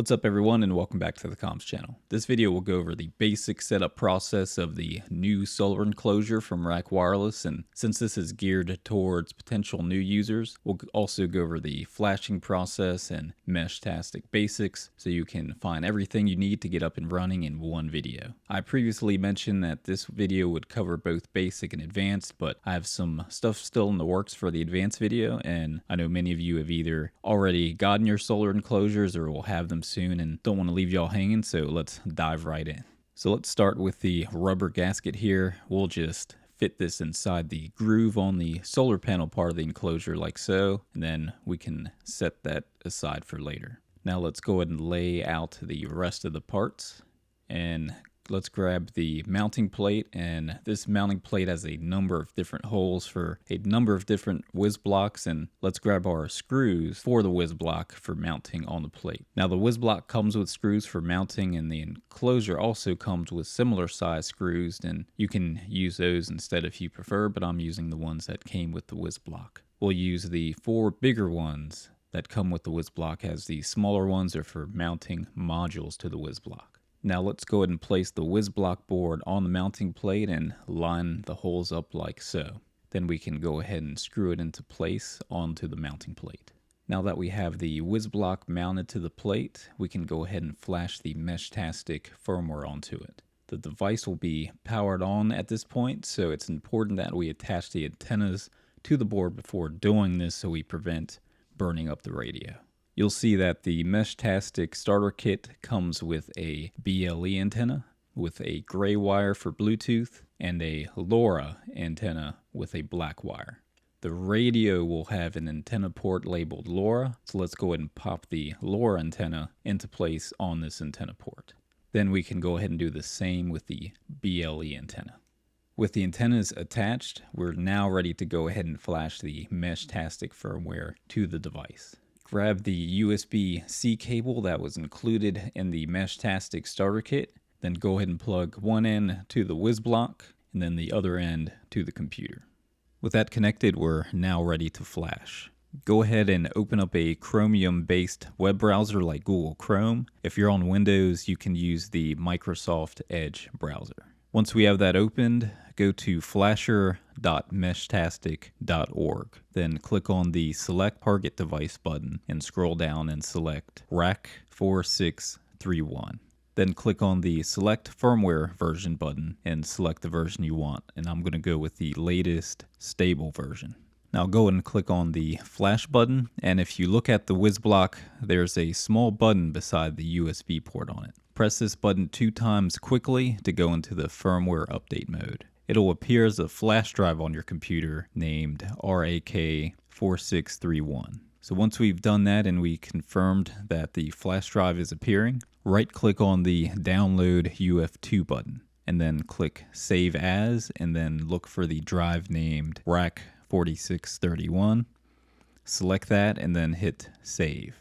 What's up everyone and welcome back to the comms channel. This video will go over the basic setup process of the new solar enclosure from RAK Wireless, and since this is geared towards potential new users, we'll also go over the flashing process and Meshtastic basics so you can find everything you need to get up and running in one video. I previously mentioned that this video would cover both basic and advanced, but I have some stuff still in the works for the advanced video, and I know many of you have either already gotten your solar enclosures or will have them soon and don't want to leave y'all hanging, so let's dive right in. So let's start with the rubber gasket here. We'll just fit this inside the groove on the solar panel part of the enclosure like so, and then we can set that aside for later. Now let's go ahead and lay out the rest of the parts, and let's grab the mounting plate, and this mounting plate has a number of different holes for a number of different WisBlocks, and let's grab our screws for the WisBlock for mounting on the plate. Now the WisBlock comes with screws for mounting, and the enclosure also comes with similar size screws, and you can use those instead if you prefer, but I'm using the ones that came with the WisBlock. We'll use the 4 bigger ones that come with the WisBlock, as the smaller ones are for mounting modules to the WisBlock. Now let's go ahead and place the WisBlock board on the mounting plate and line the holes up like so. Then we can go ahead and screw it into place onto the mounting plate. Now that we have the WisBlock mounted to the plate, we can go ahead and flash the Meshtastic firmware onto it. The device will be powered on at this point, so it's important that we attach the antennas to the board before doing this so we prevent burning up the radio. You'll see that the Meshtastic starter kit comes with a BLE antenna with a gray wire for Bluetooth and a LoRa antenna with a black wire. The radio will have an antenna port labeled LoRa, so let's go ahead and pop the LoRa antenna into place on this antenna port. Then we can go ahead and do the same with the BLE antenna. With the antennas attached, we're now ready to go ahead and flash the Meshtastic firmware to the device. Grab the USB-C cable that was included in the Meshtastic starter kit, then go ahead and plug one end to the WisBlock and then the other end to the computer. With that connected, we're now ready to flash. Go ahead and open up a Chromium-based web browser like Google Chrome. If you're on Windows, you can use the Microsoft Edge browser. Once we have that opened, go to flasher.meshtastic.org. Then click on the Select Target Device button and scroll down and select RAK 4631. Then click on the Select Firmware Version button and select the version you want. And I'm going to go with the latest stable version. Now go ahead and click on the Flash button, and if you look at the WisBlock, there's a small button beside the USB port on it. Press this button 2 times quickly to go into the firmware update mode. It'll appear as a flash drive on your computer named RAK 4631. So once we've done that and we confirmed that the flash drive is appearing, right click on the Download UF2 button, and then click Save As, and then look for the drive named RAK 4631. Select that and then hit Save.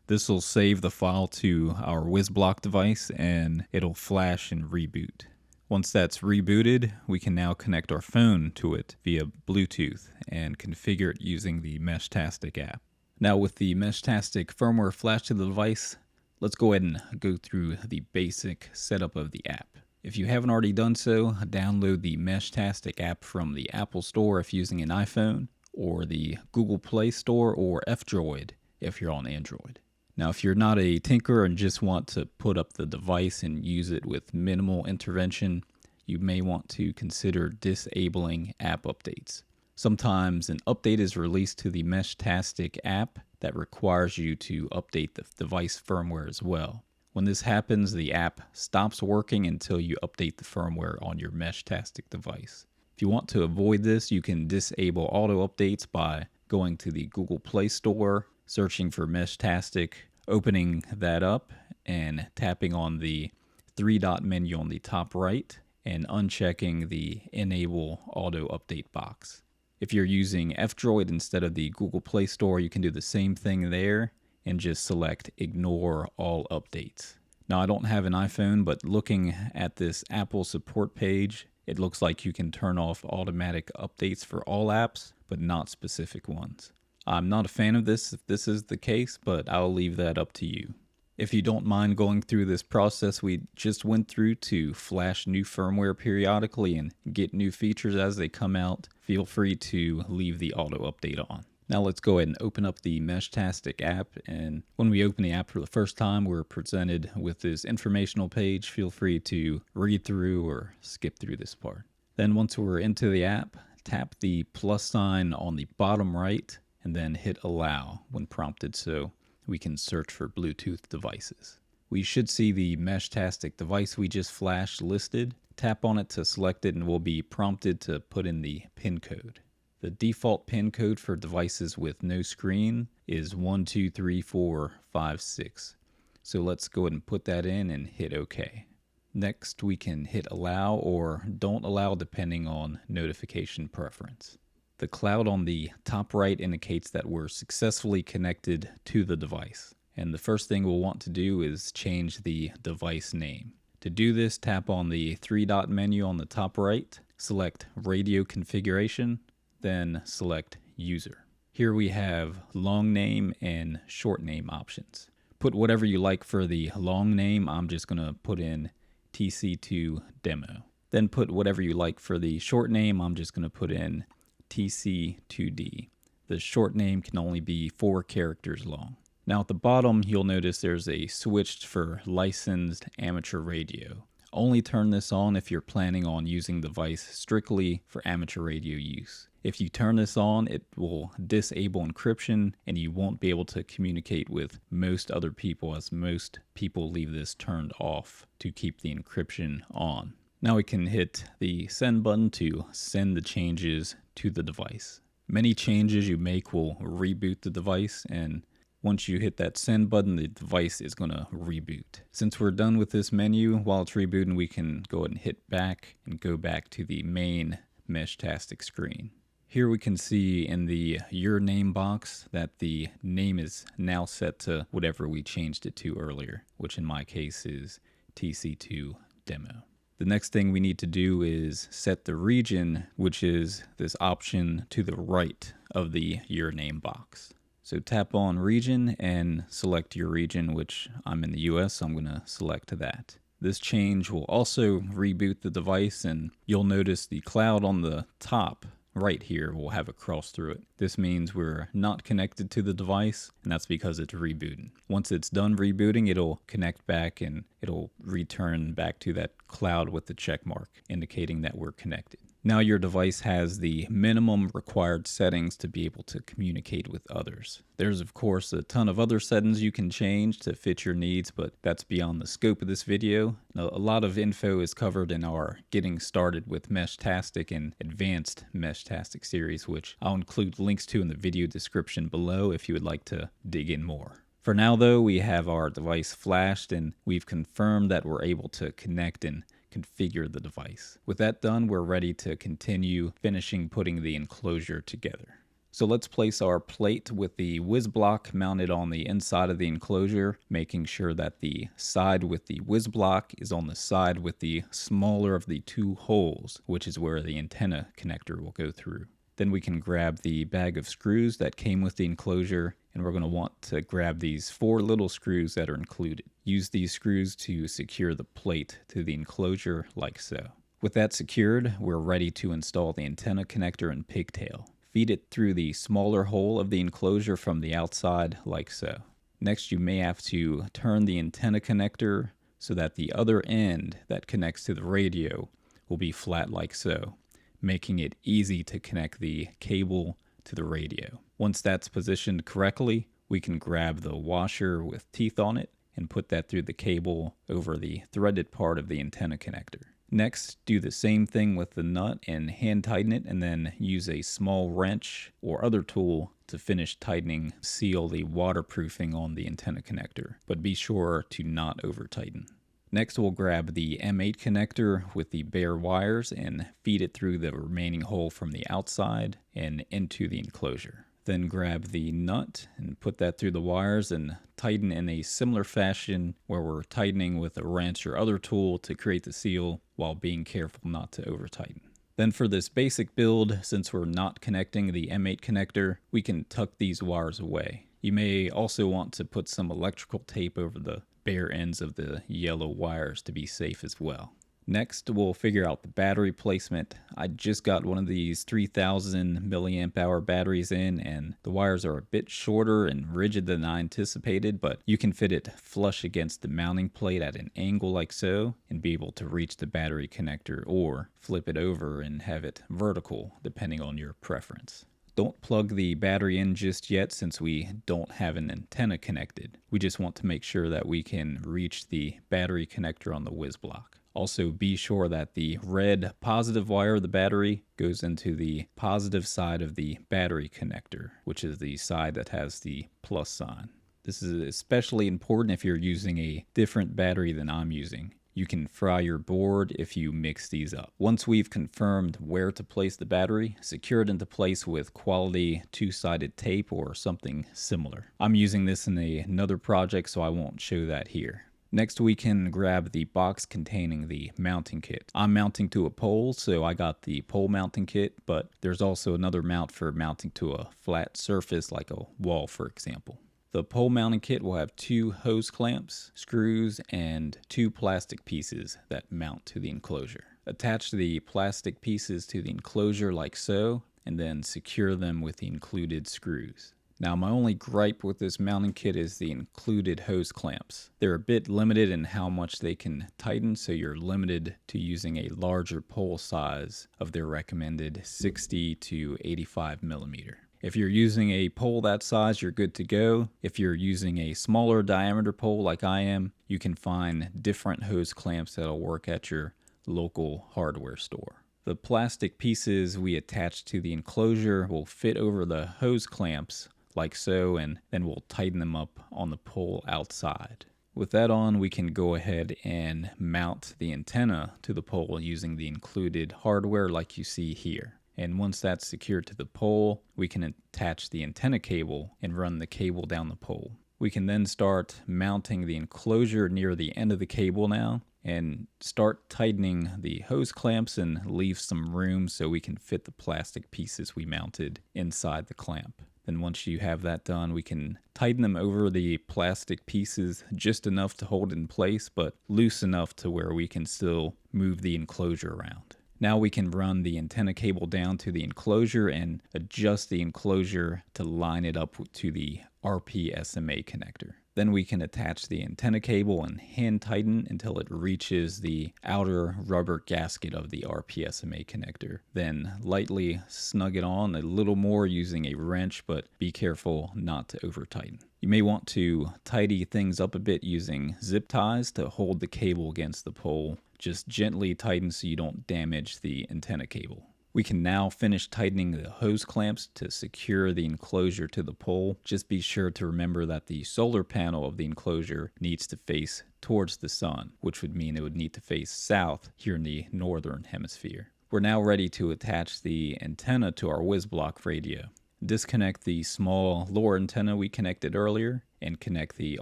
This will save the file to our WisBlock device and it'll flash and reboot. Once that's rebooted, we can now connect our phone to it via Bluetooth and configure it using the Meshtastic app. Now with the Meshtastic firmware flashed to the device, let's go ahead and go through the basic setup of the app. If you haven't already done so, download the Meshtastic app from the Apple Store if using an iPhone, or the Google Play Store or F-Droid if you're on Android. Now if you're not a tinkerer and just want to put up the device and use it with minimal intervention, you may want to consider disabling app updates. Sometimes an update is released to the Meshtastic app that requires you to update the device firmware as well. When this happens, the app stops working until you update the firmware on your Meshtastic device. If you want to avoid this, you can disable auto updates by going to the Google Play Store, searching for Meshtastic, opening that up, and tapping on the 3-dot menu on the top right, and unchecking the Enable Auto Update box. If you're using F-Droid instead of the Google Play Store, you can do the same thing there and just select Ignore All Updates. Now I don't have an iPhone, but looking at this Apple support page, it looks like you can turn off automatic updates for all apps, but not specific ones. I'm not a fan of this if this is the case, but I'll leave that up to you. If you don't mind going through this process we just went through to flash new firmware periodically and get new features as they come out, feel free to leave the auto update on. Now let's go ahead and open up the Meshtastic app, and when we open the app for the first time we're presented with this informational page. Feel free to read through or skip through this part. Then once we're into the app, tap the plus sign on the bottom right and then hit allow when prompted so we can search for Bluetooth devices. We should see the Meshtastic device we just flashed listed. Tap on it to select it and we'll be prompted to put in the PIN code. The default PIN code for devices with no screen is 123456. So let's go ahead and put that in and hit OK. Next we can hit allow or don't allow depending on notification preference. The cloud on the top right indicates that we're successfully connected to the device. And the first thing we'll want to do is change the device name. To do this, tap on the three-dot menu on the top right, select Radio Configuration, then select User. Here we have long name and short name options. Put whatever you like for the long name. I'm just going to put in TC2 Demo. Then put whatever you like for the short name. I'm just going to put in TC2D. The short name can only be 4 characters long. Now at the bottom you'll notice there's a switch for licensed amateur radio. Only turn this on if you're planning on using the device strictly for amateur radio use. If you turn this on, it will disable encryption and you won't be able to communicate with most other people, as most people leave this turned off to keep the encryption on. Now we can hit the send button to send the changes to the device. Many changes you make will reboot the device, and once you hit that send button, the device is going to reboot. Since we're done with this menu, while it's rebooting, we can go ahead and hit back and go back to the main Meshtastic screen. Here we can see in the Your Name box that the name is now set to whatever we changed it to earlier, which in my case is TC2 Demo. The next thing we need to do is set the region, which is this option to the right of the Your Name box. So tap on region and select your region, which I'm in the US, so I'm going to select that. This change will also reboot the device, and you'll notice the cloud on the top right here will have a cross through it. This means we're not connected to the device, and that's because it's rebooting. Once it's done rebooting, it'll connect back and it'll return back to that cloud with the check mark indicating that we're connected. Now your device has the minimum required settings to be able to communicate with others. There's of course a ton of other settings you can change to fit your needs, but that's beyond the scope of this video. Now, a lot of info is covered in our Getting Started with Meshtastic and Advanced Meshtastic series, which I'll include links to in the video description below if you would like to dig in more. For now though, we have our device flashed and we've confirmed that we're able to connect and configure the device. With that done, we're ready to continue finishing putting the enclosure together. So let's place our plate with the WisBlock mounted on the inside of the enclosure, making sure that the side with the WisBlock is on the side with the smaller of the 2 holes, which is where the antenna connector will go through. Then we can grab the bag of screws that came with the enclosure, and we're going to want to grab these 4 little screws that are included. Use these screws to secure the plate to the enclosure like so. With that secured, we're ready to install the antenna connector and pigtail. Feed it through the smaller hole of the enclosure from the outside like so. Next, you may have to turn the antenna connector so that the other end that connects to the radio will be flat like so, making it easy to connect the cable to the radio. Once that's positioned correctly, we can grab the washer with teeth on it and put that through the cable over the threaded part of the antenna connector. Next, do the same thing with the nut and hand tighten it, and then use a small wrench or other tool to finish tightening, seal the waterproofing on the antenna connector, but be sure to not over tighten. Next, we'll grab the M8 connector with the bare wires and feed it through the remaining hole from the outside and into the enclosure. Then grab the nut and put that through the wires and tighten in a similar fashion where we're tightening with a wrench or other tool to create the seal while being careful not to over tighten. Then for this basic build, since we're not connecting the M8 connector, we can tuck these wires away. You may also want to put some electrical tape over the bare ends of the yellow wires to be safe as well. Next, we'll figure out the battery placement. I just got one of these 3000 milliamp hour batteries in, and the wires are a bit shorter and rigid than I anticipated, but you can fit it flush against the mounting plate at an angle like so and be able to reach the battery connector, or flip it over and have it vertical depending on your preference. Don't plug the battery in just yet since we don't have an antenna connected. We just want to make sure that we can reach the battery connector on the WisBlock. Also, be sure that the red positive wire of the battery goes into the positive side of the battery connector, which is the side that has the plus sign. This is especially important if you're using a different battery than I'm using. You can fry your board if you mix these up. Once we've confirmed where to place the battery, secure it into place with quality two-sided tape or something similar. I'm using this in another project, so I won't show that here. Next, we can grab the box containing the mounting kit. I'm mounting to a pole, so I got the pole mounting kit, but there's also another mount for mounting to a flat surface like a wall, for example. The pole mounting kit will have 2 hose clamps, screws, and 2 plastic pieces that mount to the enclosure. Attach the plastic pieces to the enclosure like so, and then secure them with the included screws. Now, my only gripe with this mounting kit is the included hose clamps. They're a bit limited in how much they can tighten, so you're limited to using a larger pole size of their recommended 60 to 85 millimeter. If you're using a pole that size, you're good to go. If you're using a smaller diameter pole like I am, you can find different hose clamps that'll work at your local hardware store. The plastic pieces we attach to the enclosure will fit over the hose clamps like so, and then we'll tighten them up on the pole outside. With that on, we can go ahead and mount the antenna to the pole using the included hardware like you see here. And once that's secured to the pole, we can attach the antenna cable and run the cable down the pole. We can then start mounting the enclosure near the end of the cable now and start tightening the hose clamps and leave some room so we can fit the plastic pieces we mounted inside the clamp. Then once you have that done, we can tighten them over the plastic pieces just enough to hold it in place, but loose enough to where we can still move the enclosure around. Now we can run the antenna cable down to the enclosure and adjust the enclosure to line it up to the RP SMA connector. Then we can attach the antenna cable and hand tighten until it reaches the outer rubber gasket of the RP SMA connector. Then lightly snug it on a little more using a wrench, but be careful not to over tighten. You may want to tidy things up a bit using zip ties to hold the cable against the pole. Just gently tighten so you don't damage the antenna cable. We can now finish tightening the hose clamps to secure the enclosure to the pole. Just be sure to remember that the solar panel of the enclosure needs to face towards the sun, which would mean it would need to face south here in the northern hemisphere. We're now ready to attach the antenna to our WisBlock radio. Disconnect the small lower antenna we connected earlier and connect the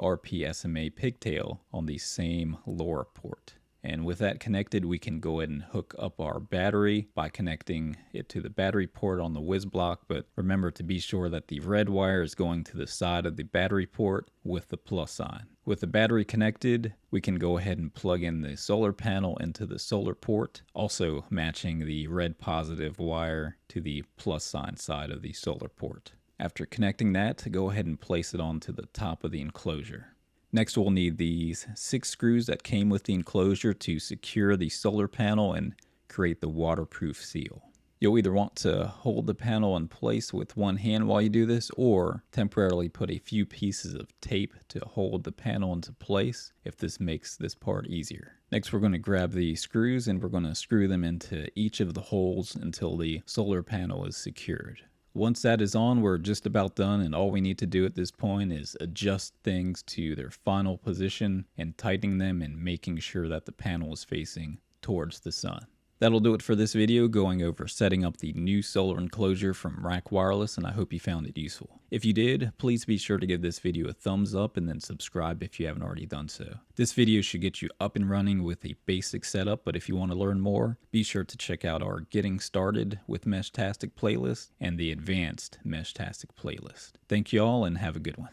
RP SMA pigtail on the same lower port. And with that connected, we can go ahead and hook up our battery by connecting it to the battery port on the WisBlock. But remember to be sure that the red wire is going to the side of the battery port with the plus sign. With the battery connected, we can go ahead and plug in the solar panel into the solar port, also matching the red positive wire to the plus sign side of the solar port. After connecting that, go ahead and place it onto the top of the enclosure. Next, we'll need these 6 screws that came with the enclosure to secure the solar panel and create the waterproof seal. You'll either want to hold the panel in place with one hand while you do this, or temporarily put a few pieces of tape to hold the panel into place if this makes this part easier. Next, we're going to grab the screws and we're going to screw them into each of the holes until the solar panel is secured. Once that is on, we're just about done, and all we need to do at this point is adjust things to their final position and tightening them and making sure that the panel is facing towards the sun. That'll do it for this video going over setting up the new solar enclosure from RAK Wireless, and I hope you found it useful. If you did, please be sure to give this video a thumbs up and then subscribe if you haven't already done so. This video should get you up and running with a basic setup, but if you want to learn more, be sure to check out our Getting Started with Meshtastic playlist and the Advanced Meshtastic playlist. Thank you all and have a good one.